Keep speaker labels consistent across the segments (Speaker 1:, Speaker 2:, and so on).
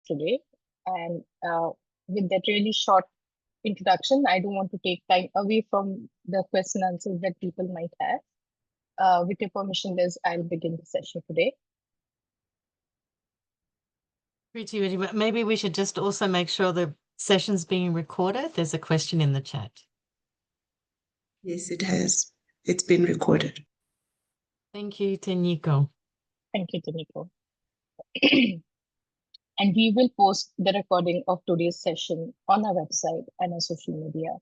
Speaker 1: today. And with that really short introduction, I don't want to take time away from the question answers that people might have. With your permission, Liz, I'll begin the session today.
Speaker 2: Pretty, but maybe we should just also make sure the session's being recorded. There's a question in the chat.
Speaker 3: Yes, it has. It's been recorded.
Speaker 2: Thank you, Teniko.
Speaker 1: Thank you, Teniko. And we will post the recording of today's session on our website and our social media.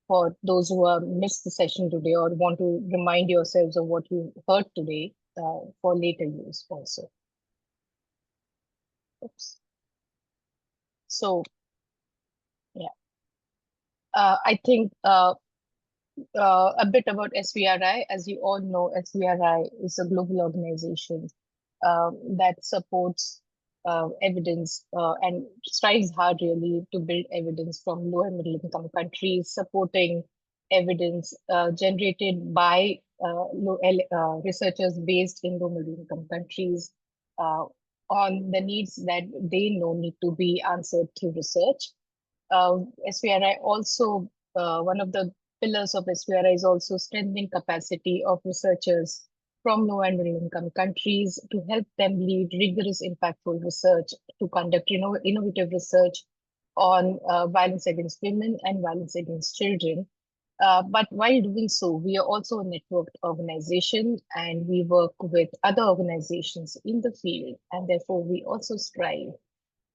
Speaker 1: For those who have missed the session today or want to remind yourselves of what you heard today for later use also. Oops. So, yeah. I think a bit about SVRI. As you all know, SVRI is a global organization that supports evidence and strives hard really to build evidence from low and middle income countries, supporting evidence generated by researchers based in low middle income countries on the needs that they know need to be answered through research. SVRI also, one of the pillars of SVRI is also strengthening capacity of researchers from low and middle income countries to help them lead rigorous, impactful research, to conduct innovative research on violence against women and violence against children. But while doing so, we are also a networked organization and we work with other organizations in the field. And therefore, we also strive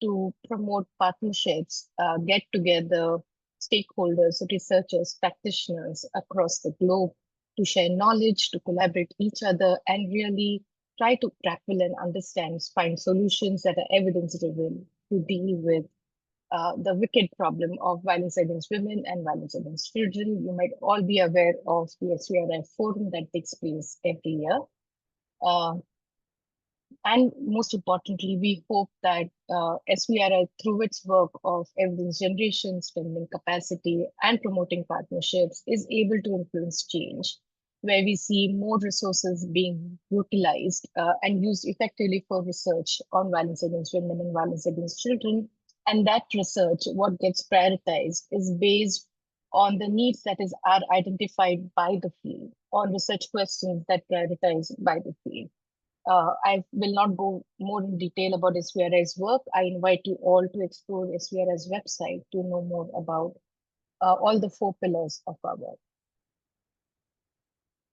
Speaker 1: to promote partnerships, get together stakeholders, researchers, practitioners across the globe to share knowledge, to collaborate each other, and really try to grapple and understand, find solutions that are evidence-driven to deal with the wicked problem of violence against women and violence against children. You might all be aware of the SVRI forum that takes place every year. And most importantly, we hope that SVRI, through its work of evidence generation, strengthening capacity, and promoting partnerships, is able to influence change, where we see more resources being utilized and used effectively for research on violence against women and violence against children. And that research, what gets prioritized, is based on the needs that are identified by the field, on research questions that prioritize by the field. I will not go more in detail about SVRI's work. I invite you all to explore SVRI's website to know more about all the 4 pillars of our work.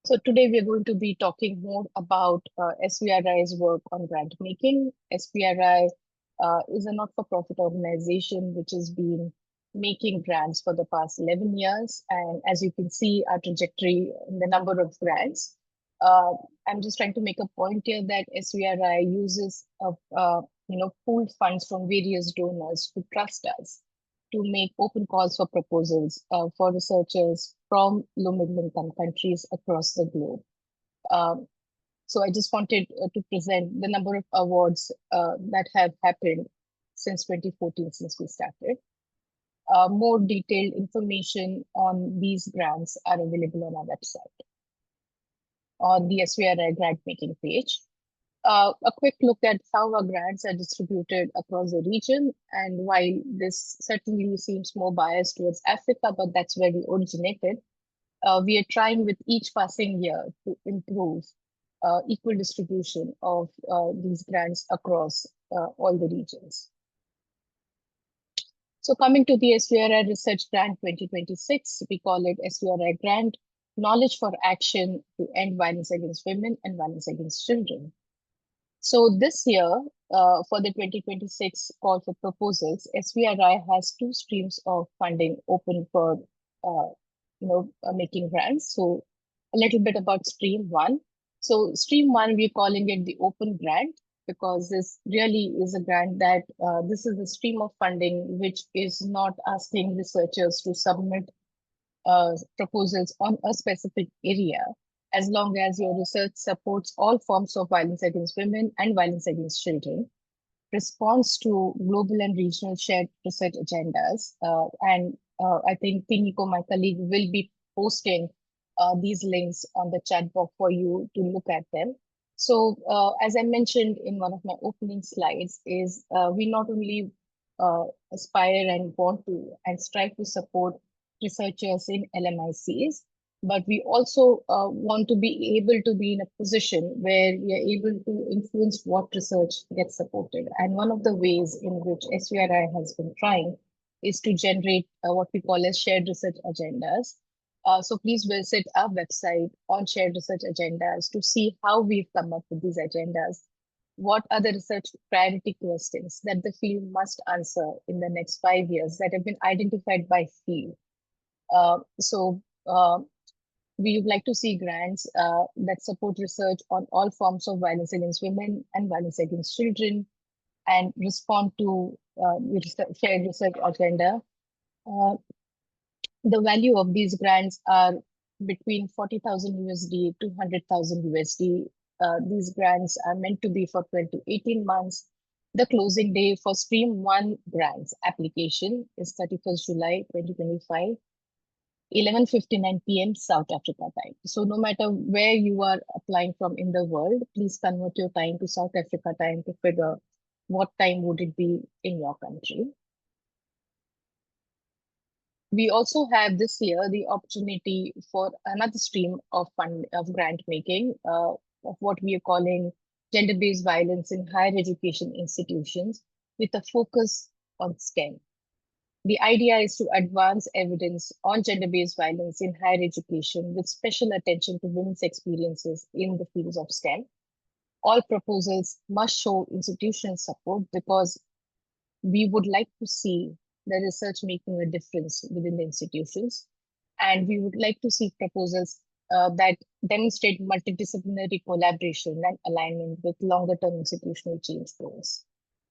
Speaker 1: So today we're going to be talking more about SVRI's work on grant making. SVRI is a not-for-profit organization which has been making grants for the past 11 years. And as you can see, our trajectory in the number of grants. I'm just trying to make a point here that SVRI uses pooled funds from various donors who trust us to make open calls for proposals for researchers from low middle income countries across the globe. So I just wanted to present the number of awards that have happened since 2014, since we started. More detailed information on these grants are available on our website, on the SVRI grant making page. A quick look at how our grants are distributed across the region. And while this certainly seems more biased towards Africa, but that's where we originated, we are trying with each passing year to improve equal distribution of these grants across all the regions. So coming to the SVRI Research Grant 2026, we call it SVRI Grant Knowledge for Action to End Violence Against Women and Violence Against Children. So this year, for the 2026 call for proposals, SVRI has 2 streams of funding open for making grants. So a little bit about stream 1. So stream 1, we're calling it the open grant, because this really is a grant that this is a stream of funding which is not asking researchers to submit proposals on a specific area, as long as your research supports all forms of violence against women and violence against children, responds to global and regional shared research agendas. And I think Tiniko, my colleague, will be posting these links on the chat box for you to look at them. So as I mentioned in one of my opening slides, is we not only aspire and want to and strive to support researchers in LMICs, but we also want to be able to be in a position where we are able to influence what research gets supported. And one of the ways in which SVRI has been trying is to generate what we call as shared research agendas. So please visit our website on shared research agendas to see how we've come up with these agendas. What are the research priority questions that the field must answer in the next 5 years that have been identified by field? We would like to see grants that support research on all forms of violence against women and violence against children and respond to shared research agenda. The value of these grants are between 40,000 USD to 100,000 USD. These grants are meant to be for 12 to 18 months. The closing day for Stream 1 grants application is 31st July 2025. 11:59 p.m. South Africa time. So no matter where you are applying from in the world, please convert your time to South Africa time to figure what time would it be in your country. We also have this year the opportunity for another stream of grant making of what we are calling gender-based violence in higher education institutions with a focus on STEM. The idea is to advance evidence on gender-based violence in higher education with special attention to women's experiences in the fields of STEM. All proposals must show institutional support because we would like to see the research making a difference within the institutions. And we would like to see proposals that demonstrate multidisciplinary collaboration and alignment with longer-term institutional change goals,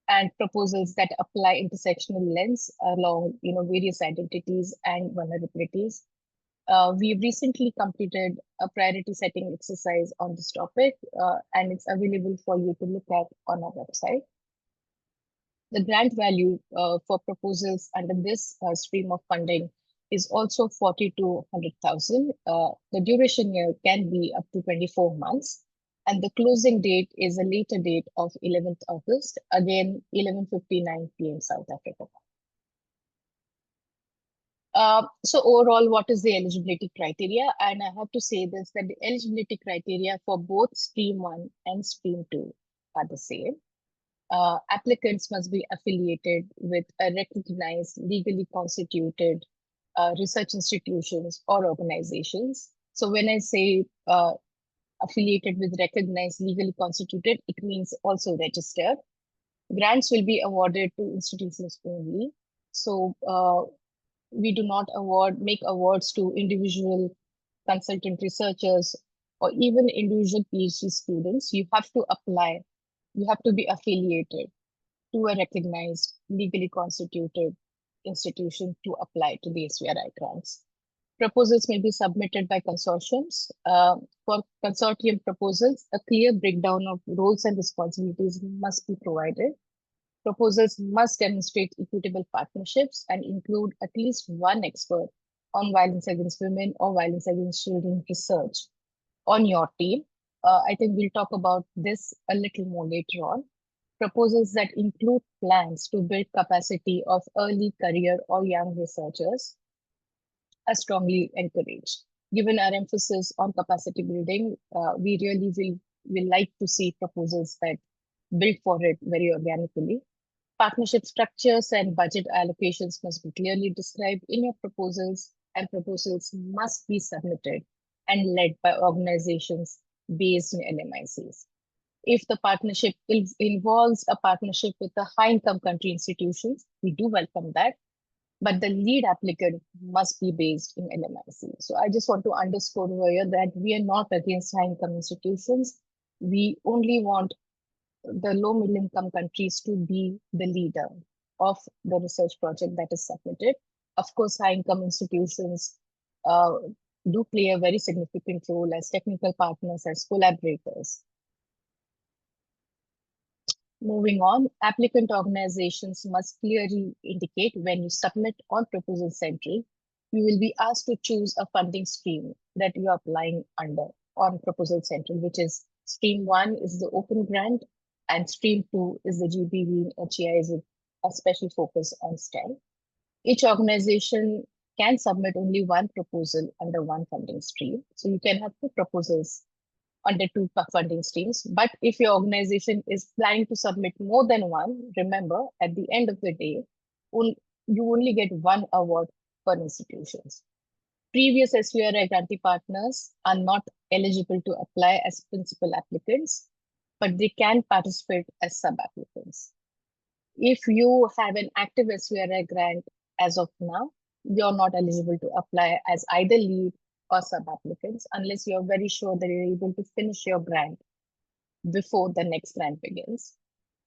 Speaker 1: and proposals that apply intersectional lens along various identities and vulnerabilities. We recently completed a priority setting exercise on this topic, and it's available for you to look at on our website. The grant value for proposals under this stream of funding is also 40 to 100,000. The duration here can be up to 24 months. And the closing date is a later date of 11th August, again, 11:59 p.m. South Africa. So overall, what is the eligibility criteria? And I have to say this, that the eligibility criteria for both Stream 1 and Stream 2 are the same. Applicants must be affiliated with a recognized, legally constituted research institutions or organizations. So when I say affiliated with recognized, legally constituted, it means also registered. Grants will be awarded to institutions only. So we do not make awards to individual consultant researchers or even individual PhD students. You have to apply. You have to be affiliated to a recognized, legally constituted institution to apply to the SVRI grants. Proposals may be submitted by consortiums. For consortium proposals, a clear breakdown of roles and responsibilities must be provided. Proposals must demonstrate equitable partnerships and include at least one expert on violence against women or violence against children research on your team. I think we'll talk about this a little more later on. Proposals that include plans to build capacity of early career or young researchers are strongly encouraged. Given our emphasis on capacity building, we really will like to see proposals that build for it very organically. Partnership structures and budget allocations must be clearly described in your proposals, and proposals must be submitted and led by organizations based in LMICs. If the partnership involves a partnership with the high-income country institutions, we do welcome that, but the lead applicant must be based in LMIC. So I just want to underscore here that we are not against high-income institutions. We only want the low middle income countries to be the leader of the research project that is submitted. Of course, high income institutions do play a very significant role as technical partners, as collaborators. Moving on, applicant organizations must clearly indicate when you submit on Proposal Central, you will be asked to choose a funding stream that you are applying under on Proposal Central, which is Stream 1 is the open grant, and Stream 2 is the GBV and HEI is a special focus on STEM. Each organization can submit only one proposal under one funding stream. So you can have two proposals under two funding streams. But if your organization is planning to submit more than one, remember, at the end of the day, you only get one award per institutions. Previous SVRI grantee partners are not eligible to apply as principal applicants, but they can participate as sub-applicants. If you have an active SVRI grant as of now, you're not eligible to apply as either lead or sub-applicants unless you're very sure that you're able to finish your grant before the next grant begins.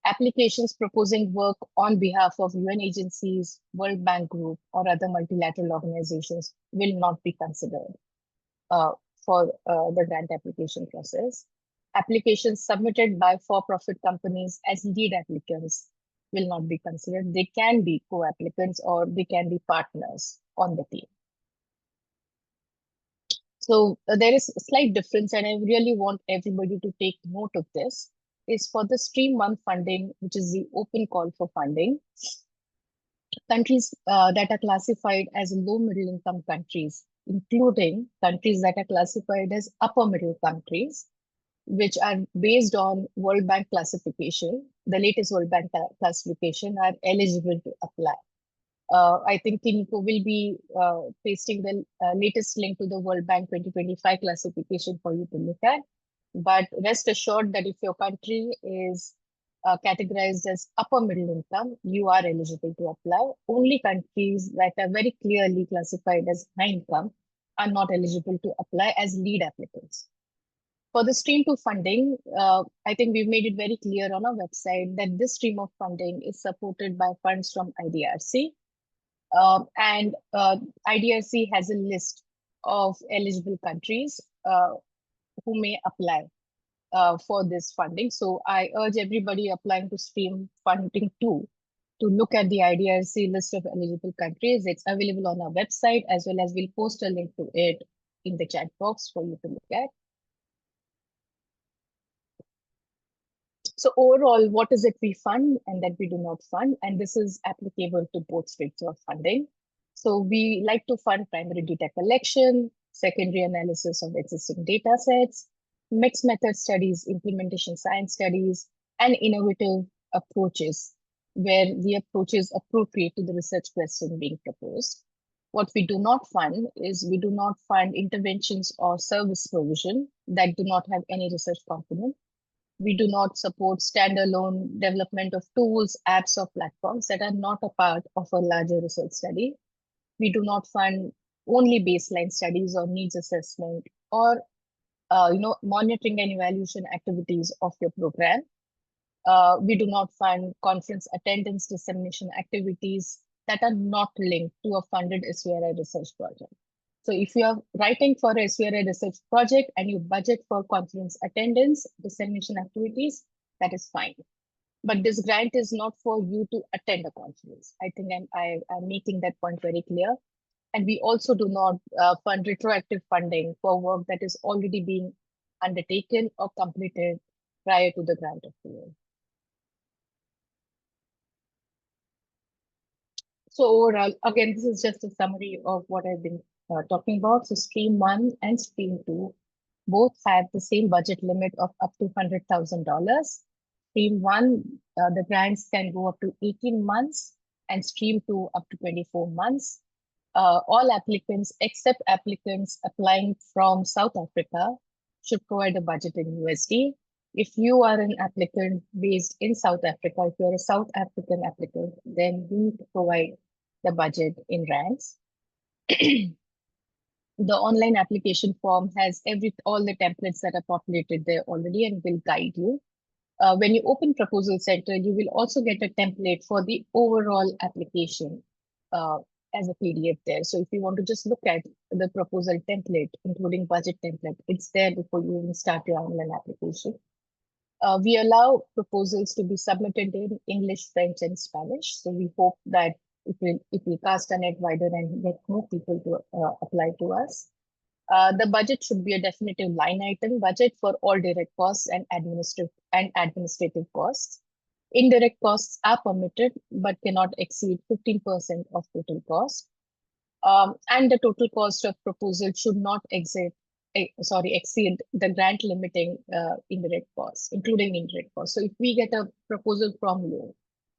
Speaker 1: Applications proposing work on behalf of UN agencies, World Bank Group, or other multilateral organizations will not be considered for the grant application process. Applications submitted by for-profit companies as lead applicants will not be considered. They can be co-applicants or they can be partners on the team. So there is a slight difference, and I really want everybody to take note of this, is for the Stream 1 funding, which is the open call for funding. Countries that are classified as low middle income countries, including countries that are classified as upper middle countries, which are based on World Bank classification, the latest World Bank classification, are eligible to apply. I think Kiniko will be pasting the latest link to the World Bank 2025 classification for you to look at. But rest assured that if your country is categorized as upper middle income, you are eligible to apply. Only countries that are very clearly classified as high income are not eligible to apply as lead applicants. For the Stream 2 funding, I think we've made it very clear on our website that this stream of funding is supported by funds from IDRC. And IDRC has a list of eligible countries who may apply for this funding. So I urge everybody applying to Stream Funding 2 to look at the IDRC list of eligible countries. It's available on our website, as well as we'll post a link to it in the chat box for you to look at. So overall, what is it we fund and that we do not fund? And this is applicable to both streams of funding. So we like to fund primary data collection, secondary analysis of existing data sets, mixed method studies, implementation science studies, and innovative approaches where the approach is appropriate to the research question being proposed. What we do not fund is we do not fund interventions or service provision that do not have any research component. We do not support standalone development of tools, apps, or platforms that are not a part of a larger research study. We do not fund only baseline studies or needs assessment or monitoring and evaluation activities of your program. We do not fund conference attendance dissemination activities that are not linked to a funded SVRI research project. So if you are writing for a SVRI research project and you budget for conference attendance, dissemination activities, that is fine. But this grant is not for you to attend a conference. I think I'm making that point very clear. And we also do not fund retroactive funding for work that is already being undertaken or completed prior to the grant approval. So overall, again, this is just a summary of what I've been talking about. So Stream 1 and Stream 2 both have the same budget limit of up to $100,000. Stream 1, the grants can go up to 18 months and Stream 2 up to 24 months. All applicants except applicants applying from South Africa should provide a budget in USD. If you are an applicant based in South Africa, if you're a South African applicant, then you need to provide the budget in rands. The online application form has all the templates that are populated there already and will guide you. When you open Proposal Center, you will also get a template for the overall application as a PDF there. So if you want to just look at the proposal template, including budget template, it's there before you even start your online application. We allow proposals to be submitted in English, French, and Spanish. So we hope that it will cast a net wider and get more people to apply to us. The budget should be a definitive line item budget for all direct costs and administrative costs. Indirect costs are permitted but cannot exceed 15% of total cost. And the total cost of proposal should not exceed the grant limiting indirect costs, including indirect costs. So if we get a proposal from you,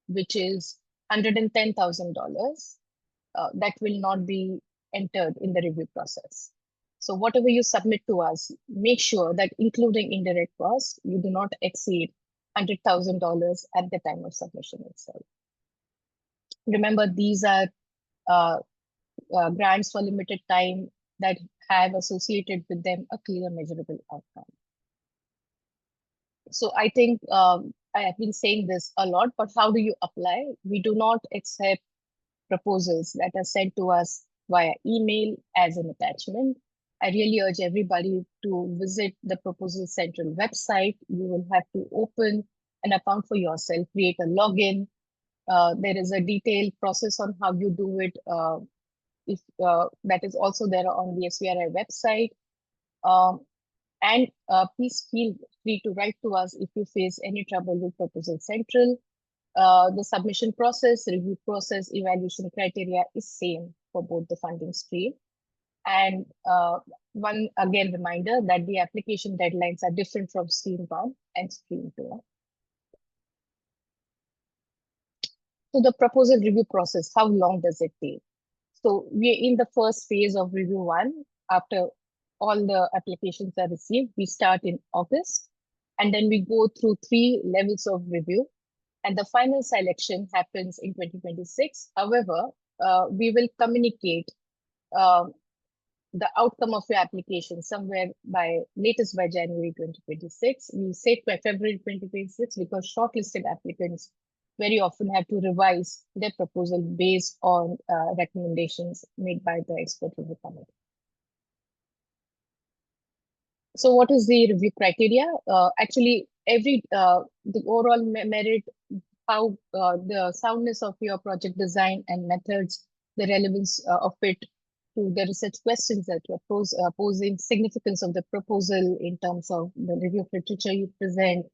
Speaker 1: which is $110,000, that will not be entered in the review process. So whatever you submit to us, make sure that including indirect costs, you do not exceed $100,000 at the time of submission itself. Remember, these are grants for limited time that have associated with them a clear measurable outcome. So I think I have been saying this a lot, but how do you apply? We do not accept proposals that are sent to us via email as an attachment. I really urge everybody to visit the Proposal Central website. You will have to open an account for yourself, create a login. There is a detailed process on how you do it. If that is also there on the SVRI website. And please feel free to write to us if you face any trouble with Proposal Central. The submission process, review process, evaluation criteria is same for both the funding stream. And one again reminder that the application deadlines are different from stream 1 and stream 2. So the proposal review process, how long does it take? So we're in the first phase of review 1. After all the applications are received, we start in August, and then we go through 3 levels of review, and the final selection happens in 2026. However, we will communicate the outcome of your application somewhere latest by January 2026. We say by February 2026 because shortlisted applicants very often have to revise their proposal based on recommendations made by the expert review committee. So what is the review criteria? Actually, the overall merit, how the soundness of your project design and methods, the relevance of it to the research questions that you're posing, significance of the proposal in terms of the review of literature you present,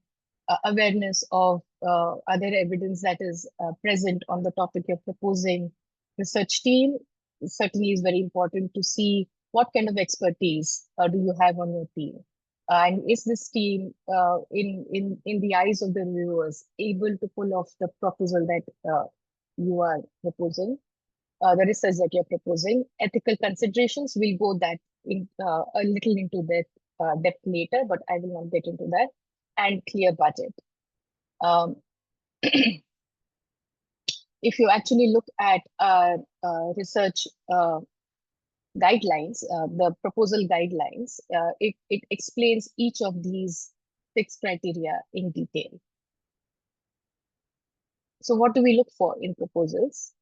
Speaker 1: awareness of other evidence that is present on the topic you're proposing. Research team certainly is very important to see what kind of expertise do you have on your team. And is this team, in the eyes of the reviewers, able to pull off the proposal that you are proposing, the research that you're proposing? Ethical considerations, we'll go that in a little into that depth later, but I will not get into that. And clear budget. If you actually look at research guidelines, the proposal guidelines, it explains each of these 6 criteria in detail. So what do we look for in proposals?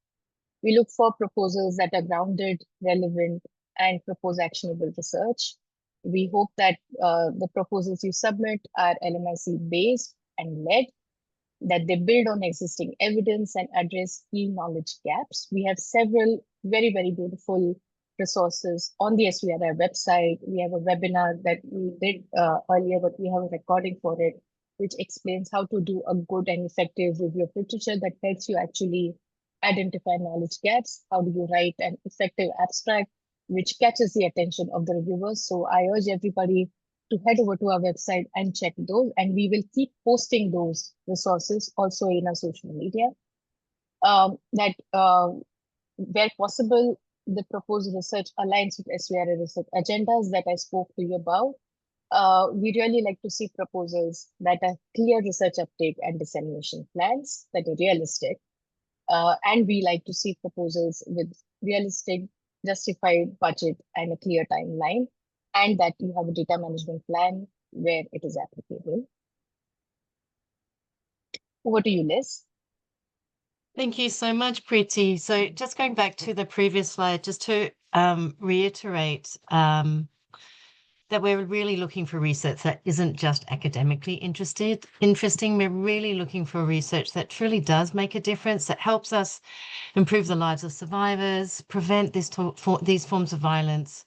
Speaker 1: We look for proposals that are grounded, relevant, and propose actionable research. We hope that the proposals you submit are LMIC based and led, that they build on existing evidence and address key knowledge gaps. We have several very, very beautiful resources on the SVRI website. We have a webinar that we did earlier, but we have a recording for it, which explains how to do a good and effective review of literature that helps you actually identify knowledge gaps. How do you write an effective abstract which catches the attention of the reviewers? So I urge everybody to head over to our website and check those, and we will keep posting those resources also in our social media. Where possible, the proposed research aligns with SVRI research agendas that I spoke to you about. We really like to see proposals that are clear research uptake and dissemination plans that are realistic. And we like to see proposals with realistic, justified budget and a clear timeline, and that you have a data management plan where it is applicable. Over to you, Liz.
Speaker 2: Thank you so much, Preeti. So just going back to the previous slide, just to reiterate that we're really looking for research that isn't just academically interesting. We're really looking for research that truly does make a difference, that helps us improve the lives of survivors, prevent these forms of violence,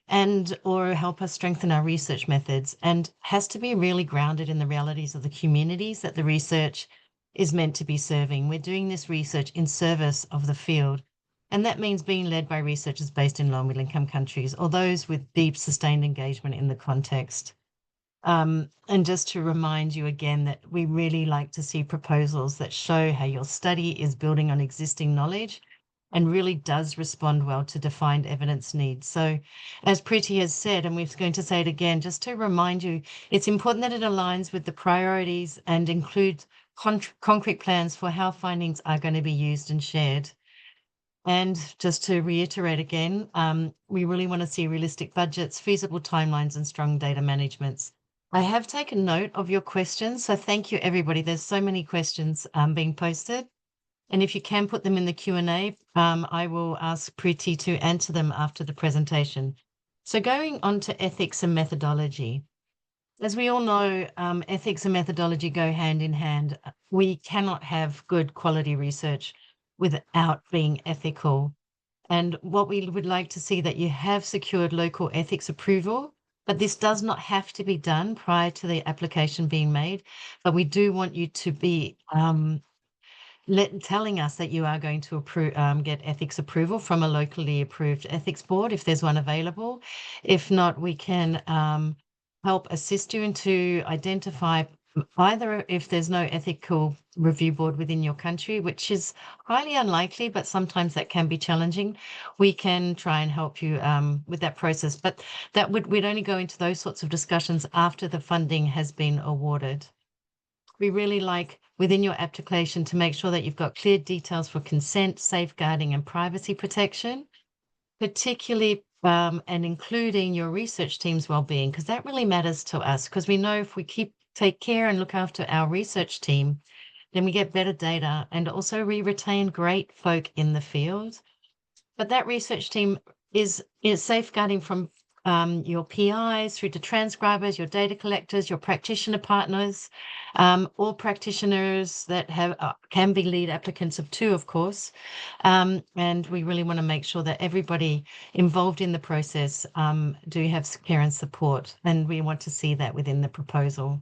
Speaker 2: and or help us strengthen our research methods, and has to be really grounded in the realities of the communities that the research is meant to be serving. We're doing this research in service of the field, and that means being led by researchers based in low and middle income countries or those with deep sustained engagement in the context. And just to remind you again that we really like to see proposals that show how your study is building on existing knowledge and really does respond well to defined evidence needs. So as Preeti has said, and we're going to say it again, just to remind you, it's important that it aligns with the priorities and includes concrete plans for how findings are going to be used and shared. And just to reiterate again, we really want to see realistic budgets, feasible timelines, and strong data managements. I have taken note of your questions, so thank you, everybody. There's so many questions being posted. And if you can put them in the Q&A, I will ask Preeti to answer them after the presentation. So going on to ethics and methodology. As we all know, ethics and methodology go hand in hand. We cannot have good quality research without being ethical. And what we would like to see that you have secured local ethics approval, but this does not have to be done prior to the application being made. But we do want you to be telling us that you are going to get ethics approval from a locally approved ethics board, if there's one available. If not, we can help assist you into identify either if there's no ethical review board within your country, which is highly unlikely, but sometimes that can be challenging. We can try and help you with that process, but we'd only go into those sorts of discussions after the funding has been awarded. We really like within your application to make sure that you've got clear details for consent, safeguarding, and privacy protection, particularly and including your research team's well-being, because that really matters to us, because we know if we take care and look after our research team, then we get better data, and also we retain great folk in the field. But that research team is safeguarding from your PIs through to transcribers, your data collectors, your practitioner partners, all practitioners that can be lead applicants of 2, of course. And we really want to make sure that everybody involved in the process do have care and support, and we want to see that within the proposal.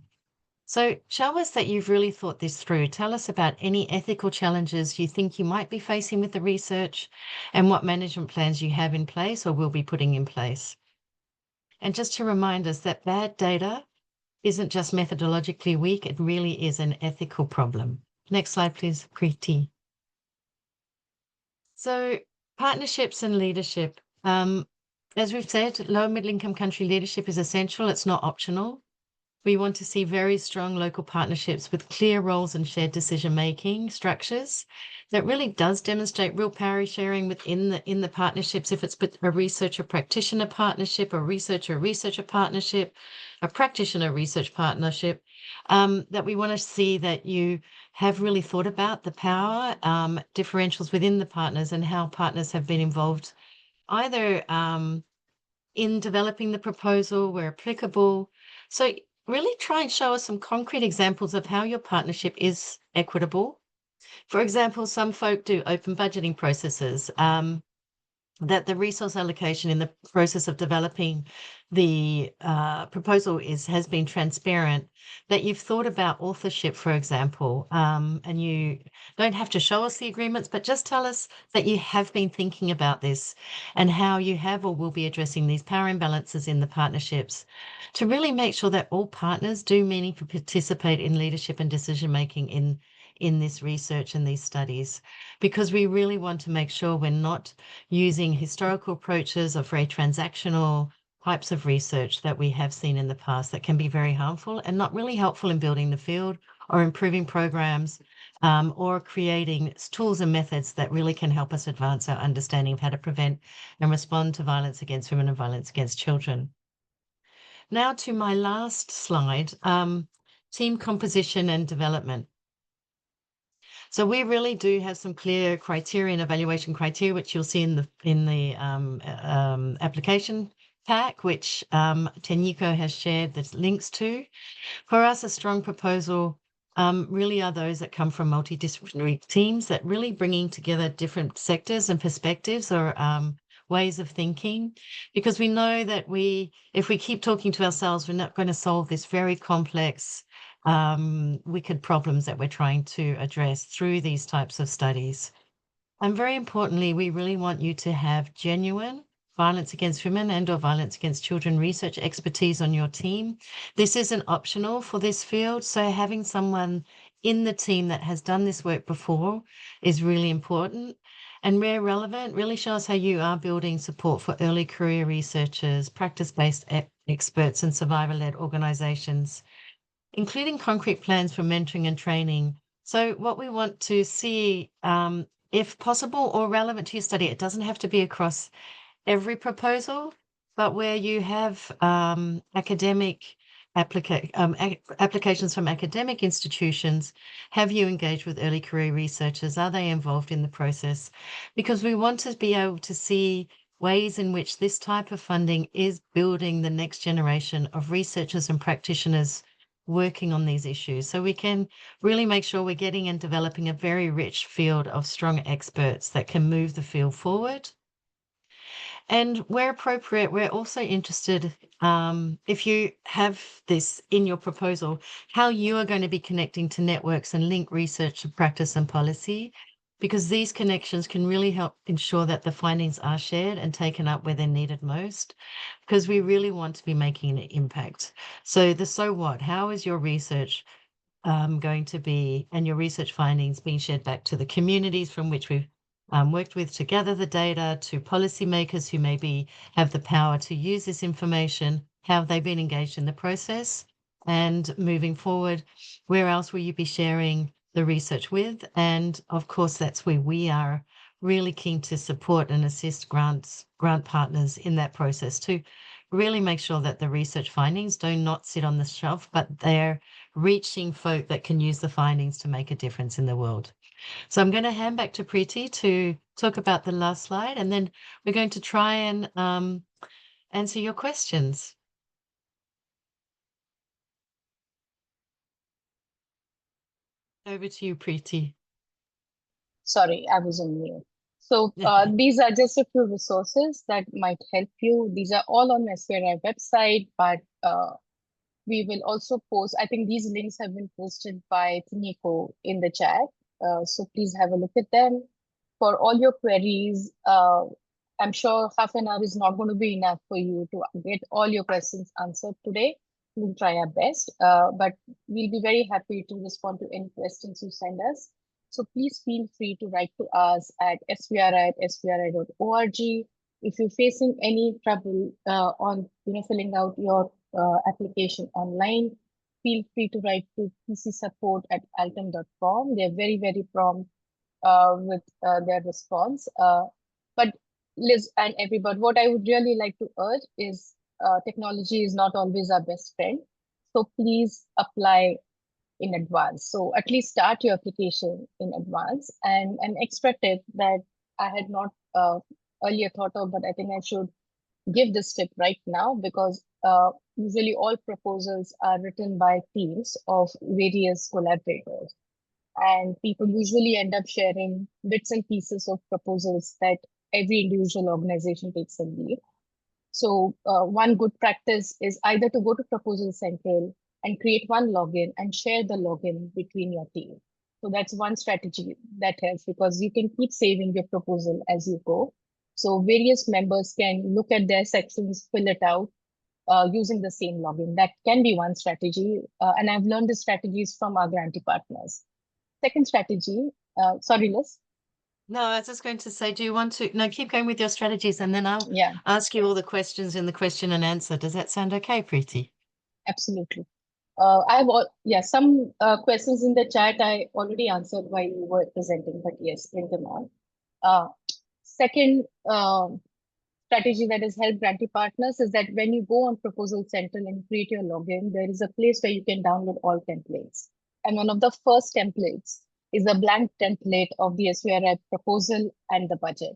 Speaker 2: So show us that you've really thought this through. Tell us about any ethical challenges you think you might be facing with the research and what management plans you have in place or will be putting in place. And just to remind us that bad data isn't just methodologically weak, it really is an ethical problem. Next slide, please, Preeti. So partnerships and leadership. As we've said, low and middle income country leadership is essential. It's not optional. We want to see very strong local partnerships with clear roles and shared decision-making structures that really does demonstrate real power sharing within the partnerships. If it's a researcher-practitioner partnership, a researcher-researcher partnership, a practitioner-research partnership, that we want to see that you have really thought about the power differentials within the partners and how partners have been involved either in developing the proposal where applicable. So really try and show us some concrete examples of how your partnership is equitable. For example, some folk do open budgeting processes, that the resource allocation in the process of developing the proposal has been transparent, that you've thought about authorship, for example, and you don't have to show us the agreements, but just tell us that you have been thinking about this and how you have or will be addressing these power imbalances in the partnerships to really make sure that all partners do meaningfully participate in leadership and decision-making in this research and these studies, because we really want to make sure we're not using historical approaches of very transactional types of research that we have seen in the past that can be very harmful and not really helpful in building the field or improving programs or creating tools and methods that really can help us advance our understanding of how to prevent and respond to violence against women and violence against children. Now to my last slide, team composition and development. So we really do have some clear criteria and evaluation criteria, which you'll see in the application pack, which Tenyiko has shared the links to. For us, a strong proposal really are those that come from multidisciplinary teams that really bringing together different sectors and perspectives or ways of thinking, because we know that if we keep talking to ourselves, we're not going to solve this very complex, wicked problems that we're trying to address through these types of studies. And very importantly, we really want you to have genuine violence against women and/or violence against children research expertise on your team. This isn't optional for this field, so having someone in the team that has done this work before is really important. And where relevant, really show us how you are building support for early career researchers, practice-based experts, and survivor-led organizations, including concrete plans for mentoring and training. So what we want to see, if possible or relevant to your study, it doesn't have to be across every proposal, but where you have academic applications from academic institutions, have you engaged with early career researchers? Are they involved in the process? Because we want to be able to see ways in which this type of funding is building the next generation of researchers and practitioners working on these issues. So we can really make sure we're getting and developing a very rich field of strong experts that can move the field forward. And where appropriate, we're also interested, if you have this in your proposal, how you are going to be connecting to networks and link research to practice and policy, because these connections can really help ensure that the findings are shared and taken up where they're needed most, because we really want to be making an impact. So what? How is your research going to be, and your research findings being shared back to the communities from which we've worked with to gather the data, to policymakers who maybe have the power to use this information? How have they been engaged in the process? And moving forward, where else will you be sharing the research with? And of course, that's where we are really keen to support and assist grant partners in that process to really make sure that the research findings do not sit on the shelf, but they're reaching folk that can use the findings to make a difference in the world. So I'm going to hand back to Preeti to talk about the last slide, and then we're going to try and answer your questions. Over to you, Preeti.
Speaker 1: Sorry, I was on mute. So these are just a few resources that might help you. These are all on SVRI website, but we will also post, I think these links have been posted by Tiniko in the chat. So please have a look at them. For all your queries, I'm sure half an hour is not going to be enough for you to get all your questions answered today. We'll try our best, but we'll be very happy to respond to any questions you send us. So please feel free to write to us at svri@svri.org. If you're facing any trouble on filling out your application online, feel free to write to pcsupport@altum.com. They're very, very prompt with their response. But Liz and everybody, what I would really like to urge is technology is not always our best friend. So please apply in advance. So at least start your application in advance. And an extra tip that I had not earlier thought of, but I think I should give this tip right now, because usually all proposals are written by teams of various collaborators. And people usually end up sharing bits and pieces of proposals that every individual organization takes a lead. So one good practice is either to go to Proposal Central and create one login and share the login between your team. So that's one strategy that helps, because you can keep saving your proposal as you go. So various members can look at their sections, fill it out using the same login. That can be one strategy. And I've learned the strategies from our grantee partners. Second strategy, sorry, Liz.
Speaker 2: No, I was just going to say, do you want to, no, keep going with your strategies, and then I'll ask you all the questions in the question and answer. Does that sound okay, Preeti?
Speaker 1: Absolutely. I have some questions in the chat I already answered while you were presenting, but yes, bring them on. Second strategy that has helped grantee partners is that when you go on Proposal Central and create your login, there is a place where you can download all templates. And one of the first templates is a blank template of the SVRI proposal and the budget.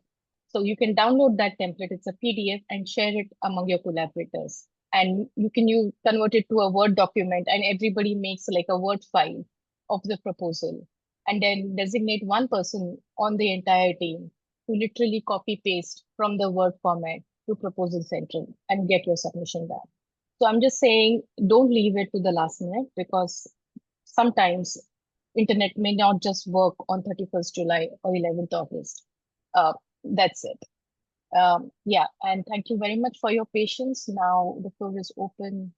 Speaker 1: So you can download that template, it's a PDF, and share it among your collaborators. And you can convert it to a Word document, and everybody makes like a Word file of the proposal, and then designate one person on the entire team to literally copy paste from the Word format to Proposal Central and get your submission done. So I'm just saying, don't leave it to the last minute, because sometimes internet may not just work on 31st July or 11th August. That's it. Yeah, and thank you very much for your patience. Now the floor is open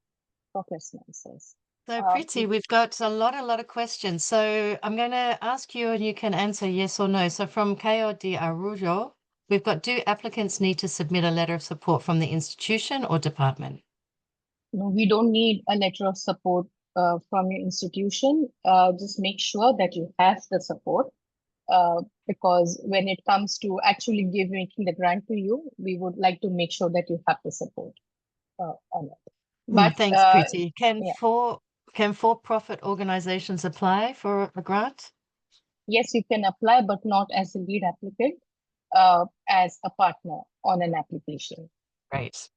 Speaker 1: for questions.
Speaker 2: So Priti, we've got a lot of questions. So I'm going to ask you and you can answer yes or no. So from Caio de Araujo, we've got, do applicants need to submit a letter of support from the institution or department?
Speaker 1: No, we don't need a letter of support from your institution. Just make sure that you have the support, because when it comes to actually making the grant to you, we would like to make sure that you have the support on it. But
Speaker 2: thanks, Priti.
Speaker 1: yeah.
Speaker 2: Can for-profit organizations apply for a grant?
Speaker 1: Yes, you can apply, but not as a lead applicant, as a partner on an application.
Speaker 2: Great.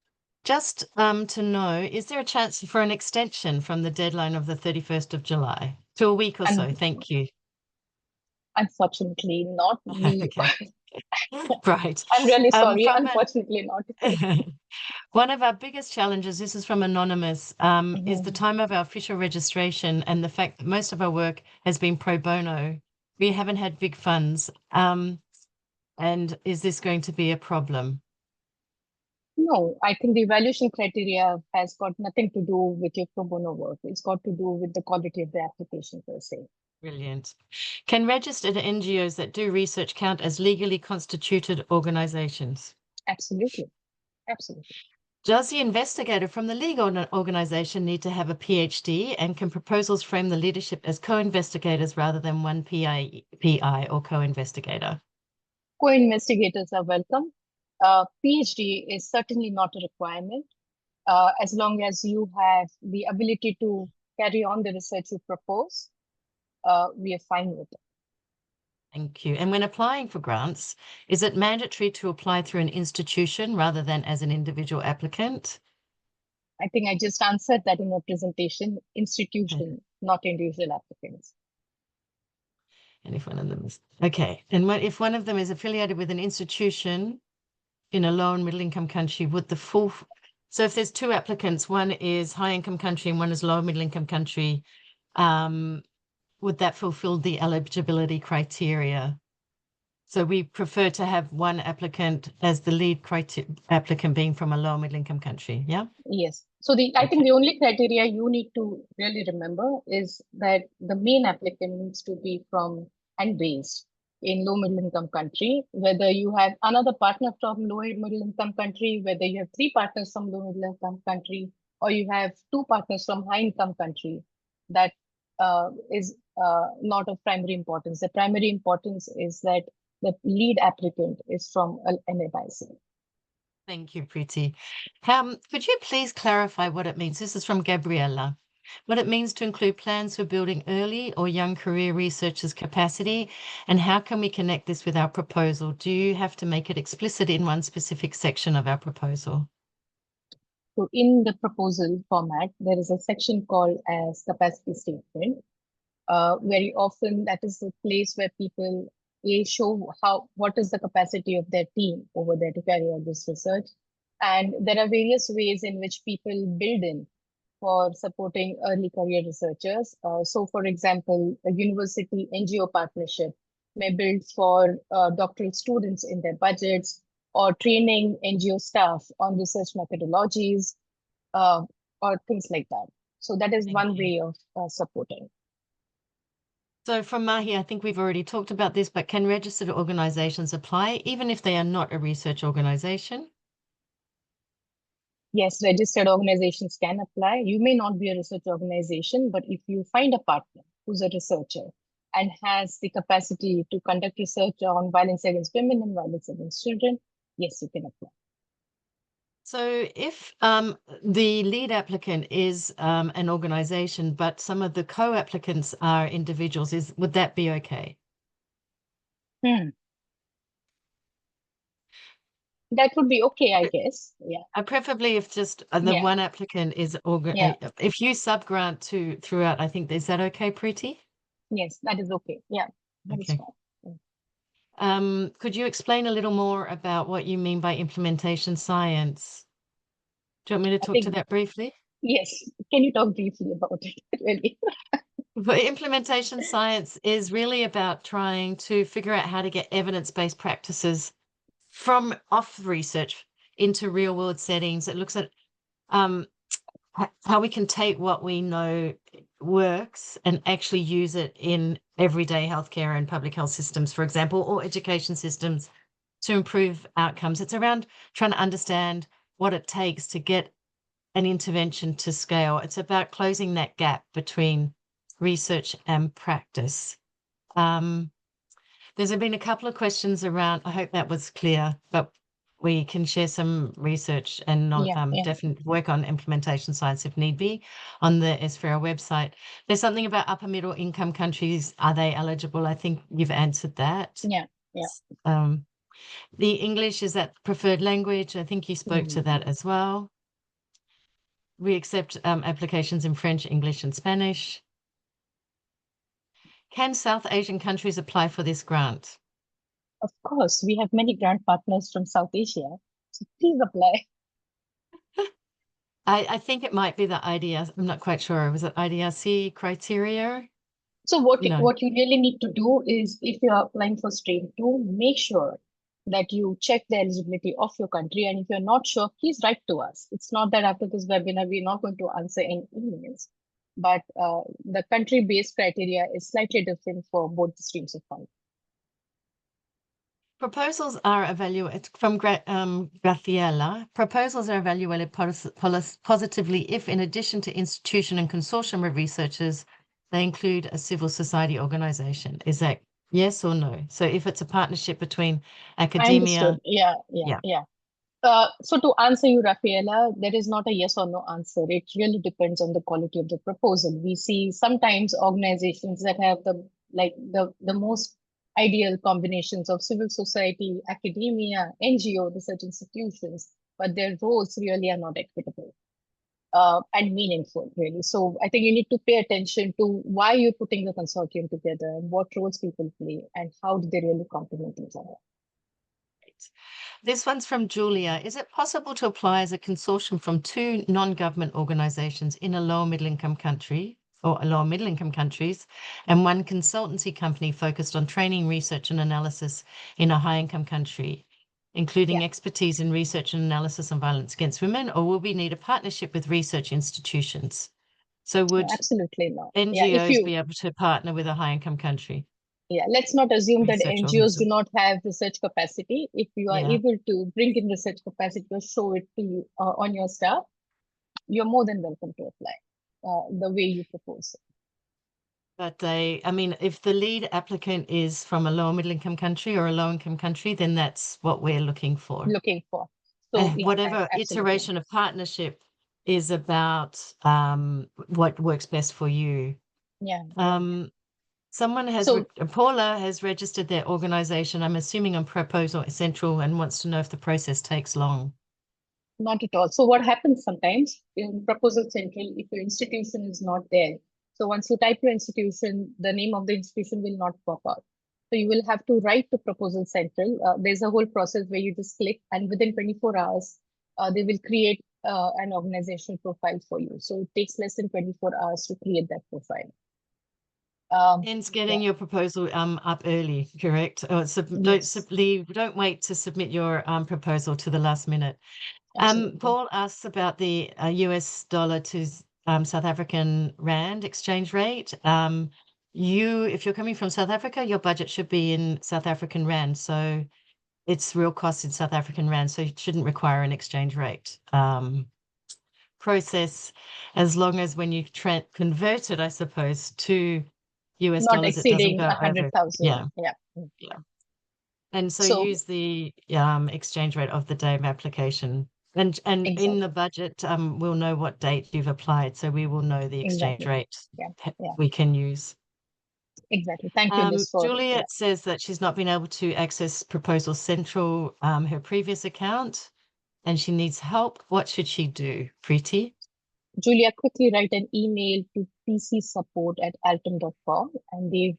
Speaker 2: Just to know, is there a chance for an extension from the deadline of the 31st of July to a week or so? Thank you.
Speaker 1: Unfortunately, not.
Speaker 2: Okay. Right.
Speaker 1: I'm really sorry. Unfortunately, not.
Speaker 2: One of our biggest challenges, this is from Anonymous, is the time of our official registration and the fact that most of our work has been pro bono. We haven't had big funds. And is this going to be a problem?
Speaker 1: No, I think the evaluation criteria has got nothing to do with your pro bono work. It's got to do with the quality of the application per se.
Speaker 2: Brilliant. Can registered NGOs that do research count as legally constituted organizations?
Speaker 1: Absolutely. Absolutely.
Speaker 2: Does the investigator from the legal organization need to have a PhD, and can proposals frame the leadership as co-investigators rather than one PI or co-investigator?
Speaker 1: Co-investigators are welcome. PhD is certainly not a requirement. As long as you have the ability to carry on the research you propose, we are fine with it.
Speaker 2: Thank you. And when applying for grants, is it mandatory to apply through an institution rather than as an individual applicant?
Speaker 1: I think I just answered that in my presentation. Institution, not individual applicants.
Speaker 2: And if one of them is, okay. And if one of them is affiliated with an institution in a low and middle income country, would the full, so if there's two applicants, one is high income country and one is low middle income country, would that fulfill the eligibility criteria? So we prefer to have one applicant as the lead applicant being from a low middle income country, yeah?
Speaker 1: Yes. So I think the only criteria you need to really remember is that the main applicant needs to be from and based in low middle income country, whether you have another partner from low middle income country, whether you have 3 partners from low middle income country, or you have 2 partners from high income country, that is not of primary importance. The primary importance is that the lead applicant is from an MFIC.
Speaker 2: Thank you, Priti. Could you please clarify what it means? This is from Gabriella. What it means to include plans for building early or young career researchers' capacity, and how can we connect this with our proposal? Do you have to make it explicit in one specific section of our proposal?
Speaker 1: So in the proposal format, there is a section called as capacity statement. Very often that is the place where people show what is the capacity of their team over there to carry out this research. And there are various ways in which people build in for supporting early career researchers. So for example, a university NGO partnership may build for doctoral students in their budgets, or training NGO staff on research methodologies, or things like that. So that is one way of supporting.
Speaker 2: So from Mahi, I think we've already talked about this, but can registered organizations apply even if they are not a research organization?
Speaker 1: Yes, registered organizations can apply. You may not be a research organization, but if you find a partner who's a researcher and has the capacity to conduct research on violence against women and violence against children, yes, you can apply.
Speaker 2: So if the lead applicant is an organization, but some of the co-applicants are individuals, would that be okay?
Speaker 1: That would be okay, I guess. Yeah.
Speaker 2: Preferably if just the one applicant is if you sub-grant throughout, I think, is that okay, Preeti?
Speaker 1: Yes, that is okay. Yeah, that is
Speaker 2: Could you explain a little more about what you mean by implementation science? Do you want me to
Speaker 1: I
Speaker 2: talk to
Speaker 1: think,
Speaker 2: that briefly?
Speaker 1: yes, can you talk briefly about it, really?
Speaker 2: But implementation science is really about trying to figure out how to get evidence-based practices from off research into real world settings. It looks at um, how we can take what we know works and actually use it in everyday healthcare and public health systems, for example, or education systems to improve outcomes. It's around trying to understand what it takes to get an intervention to scale. It's about closing that gap between research and practice. There's been a couple of questions around, I hope that was clear, but we can share some research and
Speaker 1: Yeah.
Speaker 2: definitely work on implementation science if need be on the SVRI website. There's something about upper middle income countries. Are they eligible? I think you've answered that.
Speaker 1: Yeah.
Speaker 2: The English, is that preferred language? I think you spoke to that as well. We accept applications in French, English, and Spanish. Can South Asian countries apply for this grant?
Speaker 1: Of course, we have many grant partners from South Asia, so please apply.
Speaker 2: I think it might be the IDR. I'm not quite sure. Was it IDRC criteria?
Speaker 1: So what
Speaker 2: No.
Speaker 1: what you really need to do is, if you are applying for stream 2, make sure that you check the eligibility of your country. And if you're not sure, please write to us. It's not that after this webinar, we're not going to answer any emails, but the country-based criteria is slightly different for both the streams of funding.
Speaker 2: Proposals are evaluated from Graciela. Proposals are evaluated positively if, in addition to institution and consortium of researchers, they include a civil society organization. Is that yes or no? So if it's a partnership between
Speaker 1: I
Speaker 2: academia,
Speaker 1: understood. Yeah. So to answer you, Rafaela, there is not a yes or no answer. It really depends on the quality of the proposal. We see sometimes organizations that have the most ideal combinations of civil society, academia, NGO, research institutions, but their roles really are not equitable and meaningful, really. So I think you need to pay attention to why you're putting the consortium together and what roles people play and how do they really complement each other.
Speaker 2: This one's from Julia. Is it possible to apply as a consortium from 2 non-government organizations in a lower middle income country or lower middle income countries and 1 consultancy company focused on training, research and analysis in a high income country, including expertise in research and analysis on violence against women, or will we need a partnership with research institutions? So would
Speaker 1: Absolutely not.
Speaker 2: NGOs be able to partner with a high income country?
Speaker 1: Let's not assume that
Speaker 2: Research
Speaker 1: NGOs do
Speaker 2: organization.
Speaker 1: not have research capacity. If you are
Speaker 2: Yeah.
Speaker 1: able to bring in research capacity or show it to you on your staff, you're more than welcome to apply the way you propose.
Speaker 2: But I mean, if the lead applicant is from a lower middle income country or a low income country, then that's what we're looking for.
Speaker 1: So
Speaker 2: Whatever
Speaker 1: absolutely.
Speaker 2: iteration of partnership is about what works best for you. Someone has, Paula has registered their organization, I'm assuming on Proposal Central, and wants to know if the process takes long.
Speaker 1: Not at all. So what happens sometimes in Proposal Central, if your institution is not there, so once you type your institution, the name of the institution will not pop out. So you will have to write to Proposal Central. There's a whole process where you just click, and within 24 hours, they will create an organizational profile for you. So it takes less than 24 hours to create that profile.
Speaker 2: Hence getting your proposal up early, correct? Or don't wait to submit your proposal to the last minute. Paul asks about the US dollar to South African rand exchange rate. If you're coming from South Africa, your budget should be in South African rand. So it's real cost in South African rand. So it shouldn't require an exchange rate process, as long as when you convert it, I suppose, to US
Speaker 1: not
Speaker 2: dollars,
Speaker 1: exceeding
Speaker 2: it doesn't go
Speaker 1: 100,000.
Speaker 2: Yeah. And so use the exchange rate of the day of application. And in the budget, we'll know what date you've applied, so we will know the exchange rate we can use.
Speaker 1: Exactly. Thank you, Liz.
Speaker 2: Juliet says that she's not been able to access Proposal Central, her previous account, and she needs help. What should she do, Preeti?
Speaker 1: Julia, quickly write an email to pcsupport@altum.com and they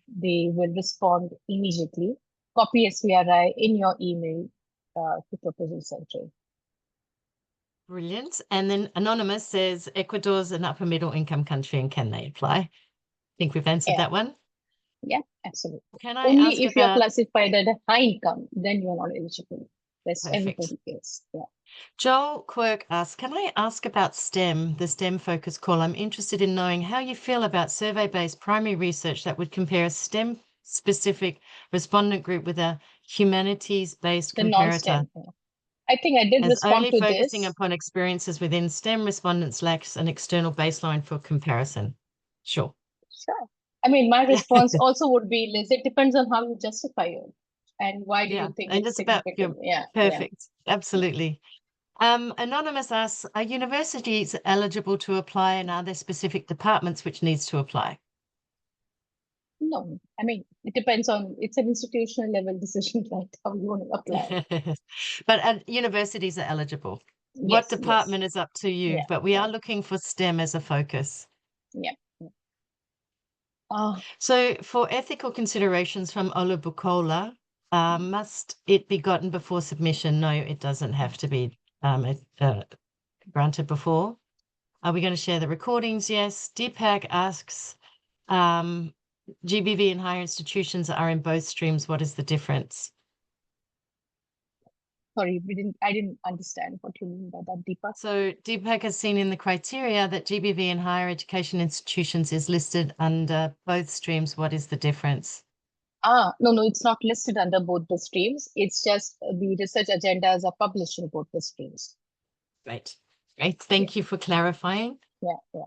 Speaker 1: will respond immediately. copy SVRI in your email to Proposal Central.
Speaker 2: Brilliant. And then Anonymous says Ecuador's an upper middle income country and can they apply? I think we've answered
Speaker 1: Yeah.
Speaker 2: that one.
Speaker 1: Yeah, absolutely.
Speaker 2: Can I
Speaker 1: Only
Speaker 2: ask
Speaker 1: if you're
Speaker 2: about
Speaker 1: classified at a high income, then you're not eligible. That's
Speaker 2: Perfect.
Speaker 1: everybody is. Yeah.
Speaker 2: Joel Quirk asks, can I ask about STEM, the STEM focus call? I'm interested in knowing how you feel about survey-based primary research that would compare a STEM-specific respondent group with a humanities-based
Speaker 1: The
Speaker 2: comparator,
Speaker 1: non-STEM. Yeah. I think I did
Speaker 2: as
Speaker 1: respond
Speaker 2: only
Speaker 1: to
Speaker 2: focusing
Speaker 1: this.
Speaker 2: upon experiences within STEM respondents lacks an external baseline for comparison. Sure.
Speaker 1: Sure. I mean, my response also would be, Liz, it depends on how you justify it and why do
Speaker 2: Yeah,
Speaker 1: you think
Speaker 2: and
Speaker 1: it's
Speaker 2: it's about
Speaker 1: significant? Yeah.
Speaker 2: perfect. Absolutely. Anonymous asks, are universities eligible to apply and are there specific departments which needs to apply?
Speaker 1: No, I mean, it depends on, it's an institutional level decision, right? How you want to apply.
Speaker 2: But universities are eligible. What
Speaker 1: Yes, yes.
Speaker 2: department is up to you?
Speaker 1: Yeah,
Speaker 2: But we
Speaker 1: yeah.
Speaker 2: are looking for STEM as a focus.
Speaker 1: Yeah.
Speaker 2: So for ethical considerations from Olubukola, must it be gotten before submission? No, it doesn't have to be granted before. Are we going to share the recordings? Yes. Deepak asks, GBV and higher institutions are in both streams. What is the difference?
Speaker 1: Sorry, I didn't understand what you mean by that, Deepak.
Speaker 2: So Deepak has seen in the criteria that GBV and higher education institutions is listed under both streams. What is the difference?
Speaker 1: No, it's not listed under both the streams. It's just the research agendas are published in both the streams.
Speaker 2: Great. Great. Thank you for clarifying.
Speaker 1: Yeah.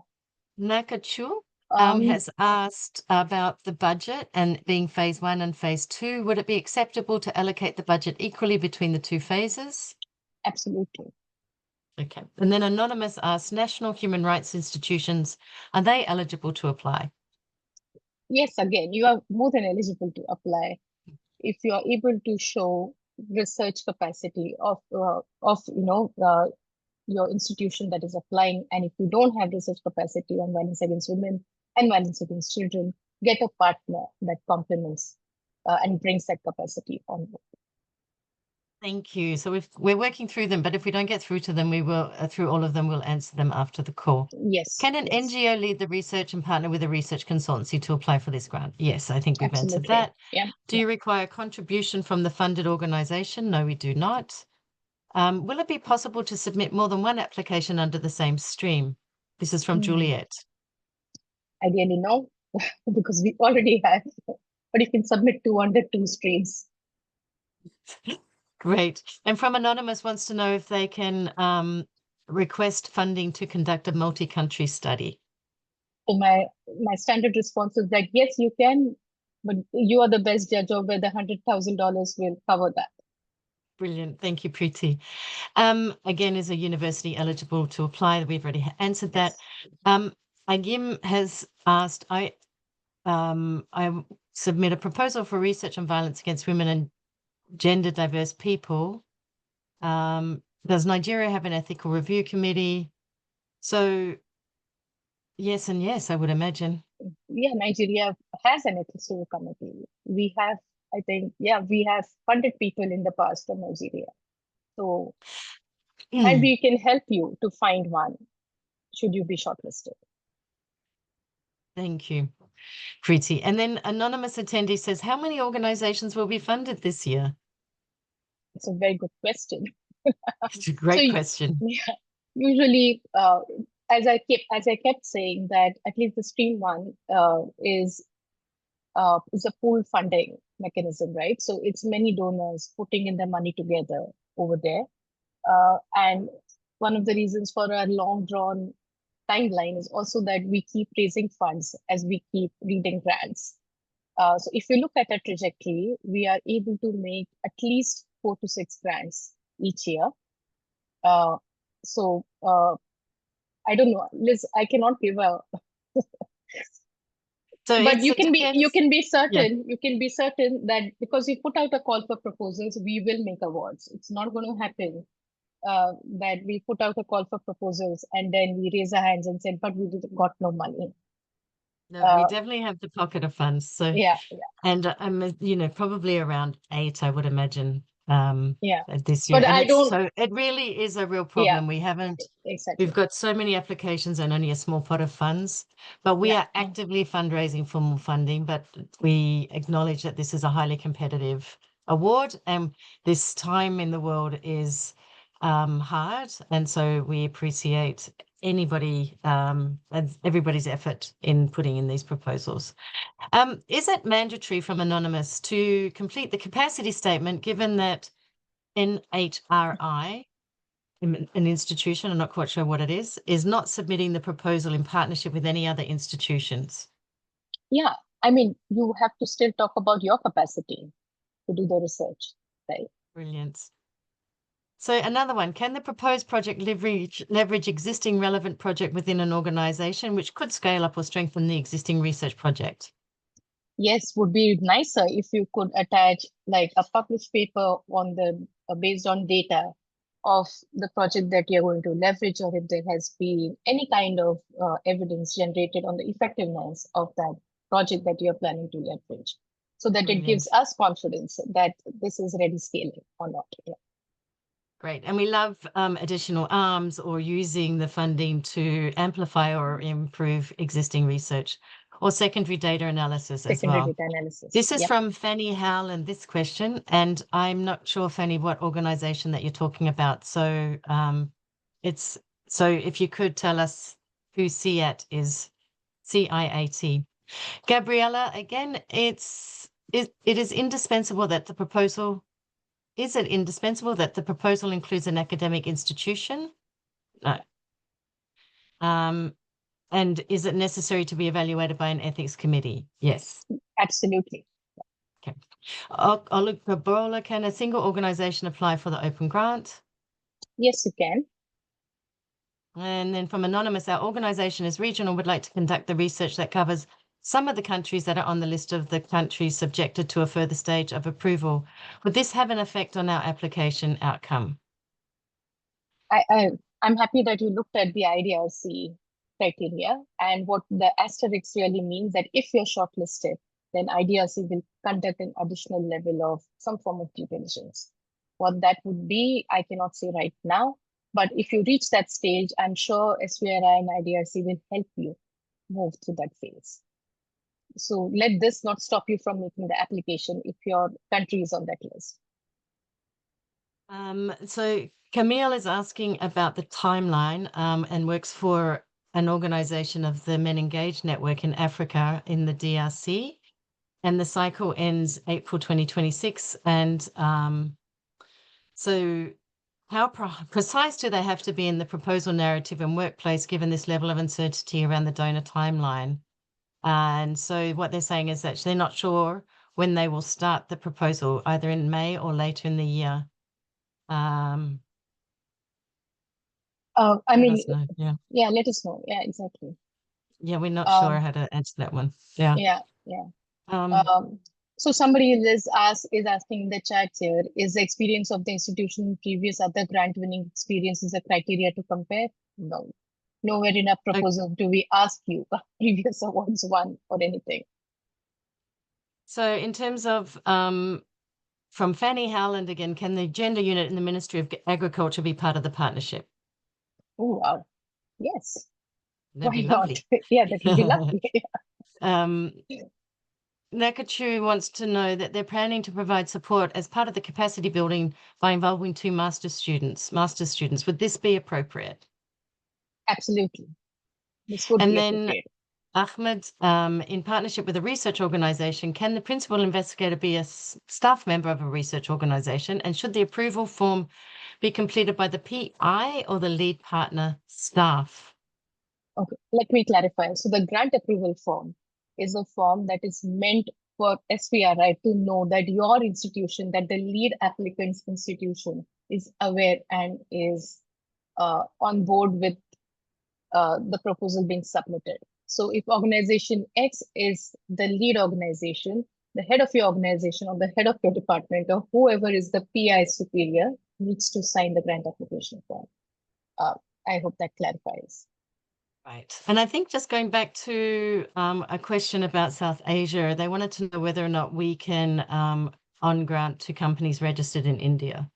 Speaker 2: Nakachu has asked about the budget and being phase 1 and phase 2. Would it be acceptable to allocate the budget equally between the two phases?
Speaker 1: Absolutely.
Speaker 2: Okay. And then Anonymous asks, national human rights institutions, are they eligible to apply?
Speaker 1: Yes, again, you are more than eligible to apply if you are able to show research capacity of your institution that is applying. And if you don't have research capacity on violence against women and violence against children, get a partner that complements and brings that capacity on board.
Speaker 2: Thank you. So we're working through them, but if we don't get through to them, we will, through all of them, we'll answer them after the call.
Speaker 1: Yes.
Speaker 2: Can an
Speaker 1: yes.
Speaker 2: NGO lead the research and partner with a research consultancy to apply for this grant? Yes, I think we've answered
Speaker 1: Absolutely.
Speaker 2: that.
Speaker 1: Yeah.
Speaker 2: Do you require contribution from the funded organization? No, we do not. Will it be possible to submit more than one application under the same stream? This is from Juliet.
Speaker 1: Ideally, no, because we already have, but you can submit 2 under 2 streams.
Speaker 2: Great. And from Anonymous wants to know if they can request funding to conduct a multi-country study.
Speaker 1: So my standard response is that yes, you can, but you are the best judge of whether $100,000 will cover that.
Speaker 2: Brilliant. Thank you, Preeti. Again, is a university eligible to apply? We've already answered that. Agim has asked, I submit a proposal for research on violence against women and gender diverse people. Does Nigeria have an ethical review committee? So yes and yes, I would imagine.
Speaker 1: Yeah, Nigeria has an ethics review committee. We have, I think, we have funded people in the past from Nigeria. So and we can help you to find one should you be shortlisted.
Speaker 2: Thank you, Preeti. And then anonymous attendee says, how many organizations will be funded this year?
Speaker 1: It's a very good question.
Speaker 2: It's a great question.
Speaker 1: Yeah, usually, as I kept saying that at least the stream 1 is a pool funding mechanism, right? So it's many donors putting in their money together over there. And one of the reasons for our long drawn timeline is also that we keep raising funds as we keep reading grants. So if you look at a trajectory, we are able to make at least 4 to 6 grants each year. So I don't know, Liz, I cannot give a
Speaker 2: So
Speaker 1: but you can be certain that because we put out a call for proposals, we will make awards. It's not going to happen that we put out a call for proposals and then we raise our hands and said, but we got no money.
Speaker 2: No, we definitely have the pocket of funds. So,
Speaker 1: Yeah,
Speaker 2: and probably around 8, I would imagine,
Speaker 1: yeah.
Speaker 2: this year.
Speaker 1: But
Speaker 2: And
Speaker 1: I don't,
Speaker 2: it really is a real
Speaker 1: yeah,
Speaker 2: problem. We've
Speaker 1: exactly.
Speaker 2: got so many applications and only a small pot of funds, but we
Speaker 1: Yeah,
Speaker 2: are actively fundraising for more funding, but we acknowledge that this is a highly competitive award and this time in the world is hard. And so we appreciate anybody and everybody's effort in putting in these proposals. Is it mandatory from Anonymous to complete the capacity statement given that NHRI, an institution, I'm not quite sure what it is not submitting the proposal in partnership with any other institutions?
Speaker 1: yeah. I mean, you have to still talk about your capacity to do the research, right?
Speaker 2: Brilliant. So another one, can the proposed project leverage existing relevant project within an organization which could scale up or strengthen the existing research project?
Speaker 1: Yes, would be nicer if you could attach like a published paper on the based on data of the project that you're going to leverage, or if there has been any kind of evidence generated on the effectiveness of that project that you're planning to leverage, so that it gives
Speaker 2: Brilliant.
Speaker 1: us confidence that this is ready scaling or not. Yeah.
Speaker 2: Great. And we love additional arms or using the funding to amplify or improve existing research or secondary data analysis as
Speaker 1: Secondary
Speaker 2: well.
Speaker 1: data analysis.
Speaker 2: This is
Speaker 1: Yeah.
Speaker 2: from Fanny Howland, this question, and I'm not sure, Fanny, what organization that you're talking about. So so if you could tell us who CIAT is, CIAT. Gabriella, again, it is indispensable that the proposal is it indispensable that the proposal includes an academic institution? No. And is it necessary to be evaluated by an ethics committee? Yes.
Speaker 1: Absolutely.
Speaker 2: Okay. I'll look for Borola. Can a single organization apply for the open grant?
Speaker 1: Yes, you can.
Speaker 2: And then from Anonymous, our organization is regional, would like to conduct the research that covers some of the countries that are on the list of the countries subjected to a further stage of approval. Would this have an effect on our application outcome?
Speaker 1: I'm happy that you looked at the IDRC criteria, and what the asterisk really means that if you're shortlisted, then IDRC will conduct an additional level of some form of due diligence. What that would be, I cannot say right now, but if you reach that stage, I'm sure SVRI and IDRC will help you move through that phase. So let this not stop you from making the application if your country is on that list.
Speaker 2: So Camille is asking about the timeline and works for an organization of the Men Engaged Network in Africa in the DRC. And the cycle ends April 2026. And so how precise do they have to be in the proposal narrative and workplace given this level of uncertainty around the donor timeline? And so what they're saying is that they're not sure when they will start the proposal, either in May or later in the year.
Speaker 1: I
Speaker 2: Let
Speaker 1: mean,
Speaker 2: us know. Yeah.
Speaker 1: yeah, let us know. Yeah, exactly.
Speaker 2: Yeah, we're not sure
Speaker 1: Um,
Speaker 2: how to answer that one. Yeah.
Speaker 1: yeah, yeah.
Speaker 2: Um,
Speaker 1: So somebody is asking in the chat here, is the experience of the institution in previous other grant winning experiences a criteria to compare? No. Nowhere in our
Speaker 2: o-
Speaker 1: proposal do we ask you previous awards won or anything.
Speaker 2: so in terms of from Fanny Howland again, can the gender unit in the Ministry of Agriculture be part of the partnership?
Speaker 1: Oh, wow. Yes.
Speaker 2: That'd be
Speaker 1: Why not?
Speaker 2: lovely.
Speaker 1: Yeah, that would be lovely.
Speaker 2: um, Nakachu wants to know that they're planning to provide support as part of the capacity building by involving 2 master's students. Would this be appropriate?
Speaker 1: Absolutely. This would
Speaker 2: And
Speaker 1: be
Speaker 2: then
Speaker 1: appropriate.
Speaker 2: Ahmed, in partnership with a research organization, can the principal investigator be a staff member of a research organization? And should the approval form be completed by the PI or the lead partner staff?
Speaker 1: Okay, let me clarify. So the grant approval form is a form that is meant for SVRI to know that your institution, that the lead applicant's institution is aware and is on board with the proposal being submitted. So if organization X is the lead organization, the head of your organization or the head of your department or whoever is the PI superior needs to sign the grant application form. Uh, I hope that clarifies.
Speaker 2: Right. And I think just going back to a question about South Asia, they wanted to know whether or not we can on grant to companies registered in India.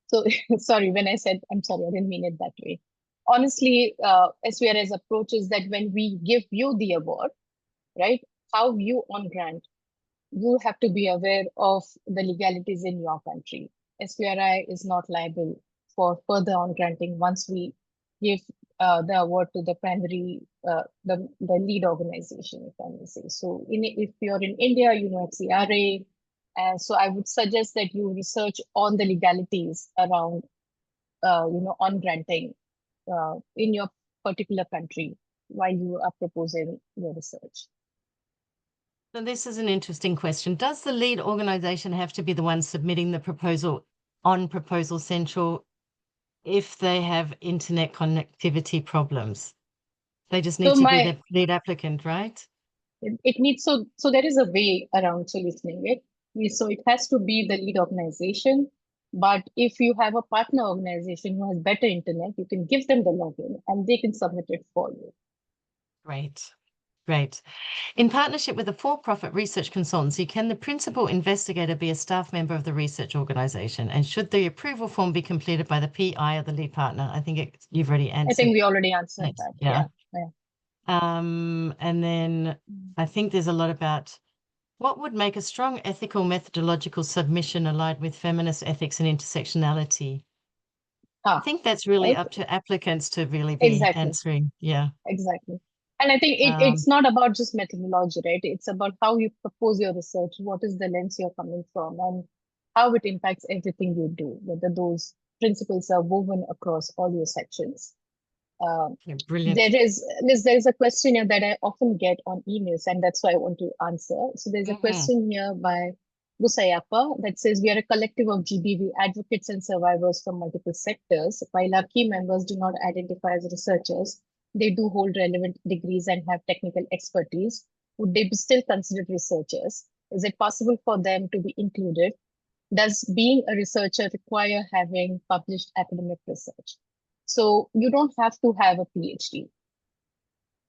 Speaker 1: So sorry, when I said, I'm sorry, I didn't mean it that way. Honestly, SVRI's approach is that when we give you the award, right, how you on grant, you have to be aware of the legalities in your country. SVRI is not liable for further on granting once we give the award to the primary, the lead organization, if I may say. So if you're in India, you know SVRI. So I would suggest that you research on the legalities around, on granting in your particular country while you are proposing your research.
Speaker 2: So this is an interesting question. Does the lead organization have to be the one submitting the proposal on Proposal Central if they have internet connectivity problems? They just need
Speaker 1: So
Speaker 2: to be the lead applicant, right?
Speaker 1: it needs, so there is a way around solutioning it. So it has to be the lead organization, but if you have a partner organization who has better internet, you can give them the login and they can submit it for you.
Speaker 2: Great. Great. In partnership with a for-profit research consultancy, can the principal investigator be a staff member of the research organisation? And should the approval form be completed by the PI or the lead partner? I think you've already answered.
Speaker 1: I think we already answered that.
Speaker 2: Yeah.
Speaker 1: Yeah.
Speaker 2: And then I think there's a lot about what would make a strong ethical methodological submission aligned with feminist ethics and intersectionality. I think that's really
Speaker 1: right?
Speaker 2: up to applicants to really be answering. Yeah.
Speaker 1: Exactly. And I think it's not about just methodology, right? It's about how you propose your research, what is the lens you're coming from, and how it impacts everything you do, whether those principles are woven across all your sections.
Speaker 2: Brilliant.
Speaker 1: There is a question here that I often get on emails, and that's why I want to answer. So there's a question here by Busayappa that says, we are a collective of GBV advocates and survivors from multiple sectors. While our key members do not identify as researchers, they do hold relevant degrees and have technical expertise. Would they be still considered researchers? Is it possible for them to be included? Does being a researcher require having published academic research? So you don't have to have a PhD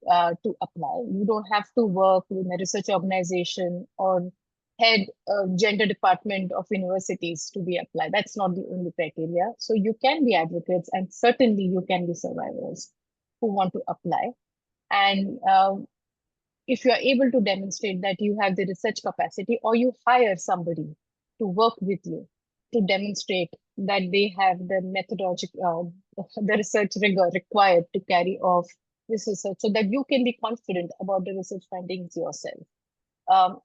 Speaker 1: to apply. You don't have to work in a research organization or head a gender department of universities to be applied. That's not the only criteria. So you can be advocates, and certainly you can be survivors who want to apply. And if you're able to demonstrate that you have the research capacity, or you hire somebody to work with you to demonstrate that they have the methodological, the research rigor required to carry off this research, so that you can be confident about the research findings yourself.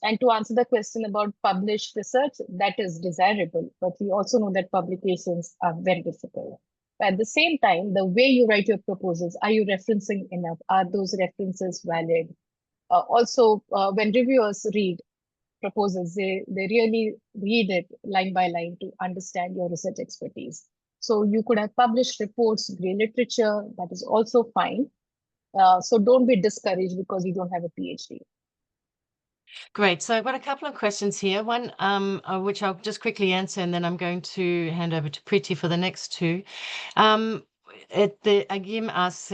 Speaker 1: And to answer the question about published research, that is desirable, but we also know that publications are very difficult. But at the same time, the way you write your proposals, are you referencing enough? Are those references valid? Also, when reviewers read proposals, they really read it line by line to understand your research expertise. So you could have published reports, grey literature, that is also fine. So don't be discouraged because you don't have a PhD.
Speaker 2: Great. So I've got a couple of questions here. One, which I'll just quickly answer, and then I'm going to hand over to Preeti for the next two. Agim asks,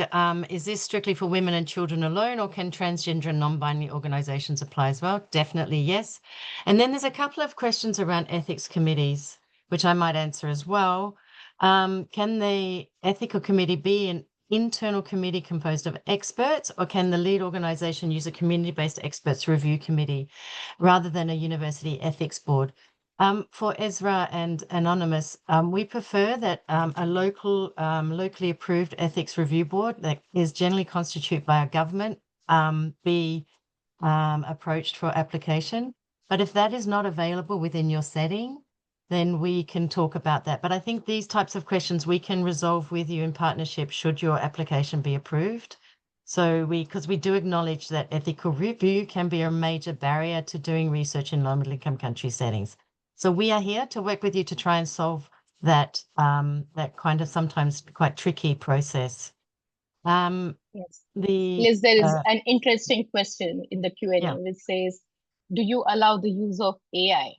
Speaker 2: is this strictly for women and children alone, or can transgender and non-binary organizations apply as well? Definitely yes. And then there's a couple of questions around ethics committees, which I might answer as well. Can the ethical committee be an internal committee composed of experts, or can the lead organization use a community-based experts review committee rather than a university ethics board? For Ezra and Anonymous, we prefer that a locally approved ethics review board that is generally constituted by a government be approached for application. But if that is not available within your setting, then we can talk about that. But I think these types of questions we can resolve with you in partnership should your application be approved. So because we do acknowledge that ethical review can be a major barrier to doing research in low-middle income country settings. So we are here to work with you to try and solve that that kind of sometimes quite tricky process.
Speaker 1: Yes. Liz, there is an interesting question in the Q&A which says, do you allow the use of AI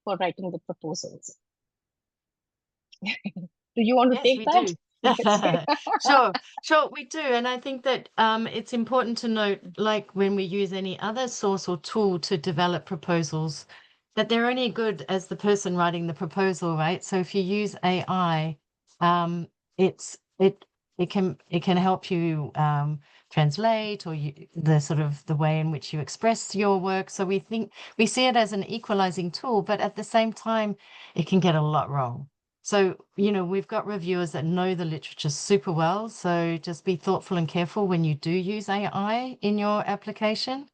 Speaker 1: for writing the proposals? Do you want to take that?
Speaker 2: Do. Sure, we do. And I think that it's important to note, like when we use any other source or tool to develop proposals, that they're only good as the person writing the proposal, right? So if you use AI, um, it's it can help you translate or the sort of the way in which you express your work. So we see it as an equalizing tool, but at the same time, it can get a lot wrong. So, we've got reviewers that know the literature super well. So just be thoughtful and careful when you do use AI in your application,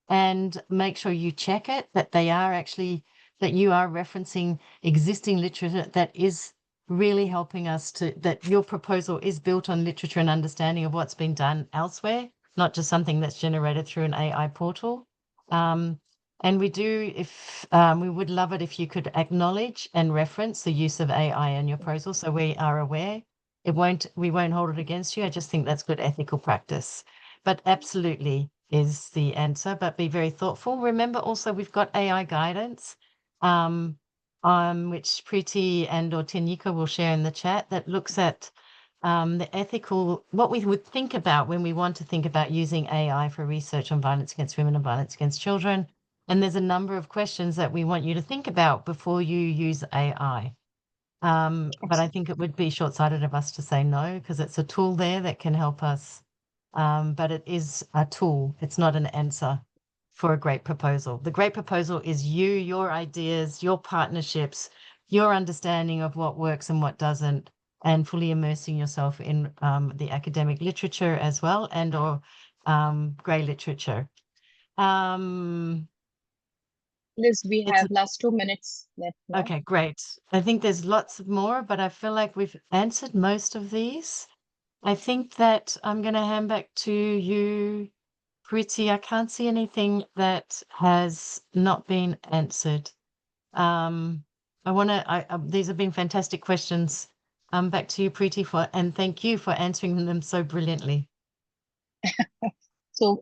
Speaker 2: and make sure you check it, that you are referencing existing literature that is really helping us that your proposal is built on literature and understanding of what's been done elsewhere, not just something that's generated through an AI portal. And we would love it if you could acknowledge and reference the use of AI in your proposal so we are aware. We won't hold it against you. I just think that's good ethical practice. But absolutely is the answer, but be very thoughtful. Remember also we've got AI guidance, which Preeti and or Tinika will share in the chat, that looks at what we would think about when we want to think about using AI for research on violence against women and violence against children. And there's a number of questions that we want you to think about before you use AI. But I think it would be short-sighted of us to say no, because it's a tool there that can help us. But it is a tool. It's not an answer for a great proposal. The great proposal is you, your ideas, your partnerships, your understanding of what works and what doesn't, and fully immersing yourself in the academic literature as well, and or grey literature.
Speaker 1: Liz, we have last 2 minutes left now.
Speaker 2: Okay, great. I think there's lots more, but I feel like we've answered most of these. I think that I'm going to hand back to you, Preeti. I can't see anything that has not been answered. These have been fantastic questions. Back to you, Preeti, and thank you for answering them so brilliantly.
Speaker 1: So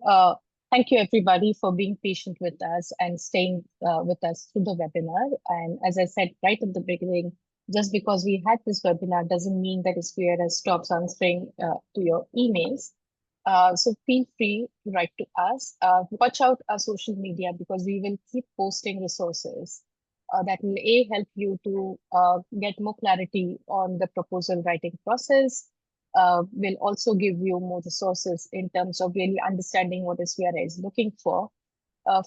Speaker 1: thank you everybody for being patient with us and staying with us through the webinar. And as I said right at the beginning, just because we had this webinar doesn't mean that SVRI stops answering to your emails. So feel free to write to us. Watch out our social media, because we will keep posting resources that will help you to get more clarity on the proposal writing process. Will also give you more resources in terms of really understanding what SVRI is looking for.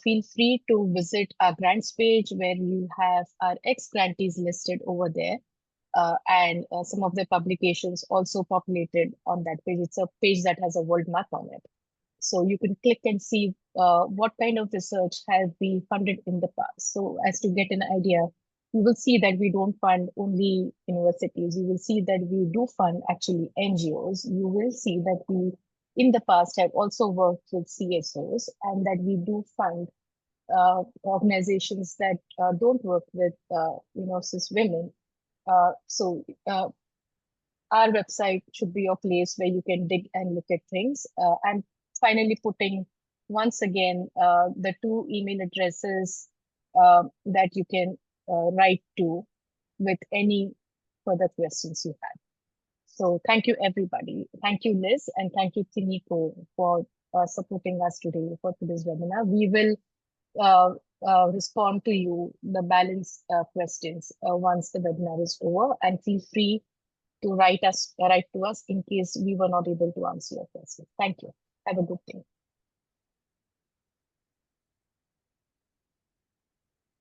Speaker 1: Feel free to visit our grants page, where you have our ex-grantees listed over there. And some of the publications also populated on that page. It's a page that has a world map on it. So you can click and see what kind of research has been funded in the past. So as to get an idea, you will see that we don't fund only universities. You will see that we do fund actually NGOs. You will see that we, in the past, have also worked with CSOs, and that we do fund organizations that don't work with cis women. So our website should be a place where you can dig and look at things. And finally, putting once again the 2 email addresses that you can write to with any further questions you have. So thank you, everybody. Thank you, Liz, and thank you, Tiniko, for supporting us today for today's webinar. We will respond to you the balance questions once the webinar is over, and feel free to write to us in case we were not able to answer your question. Thank you. Have a good day.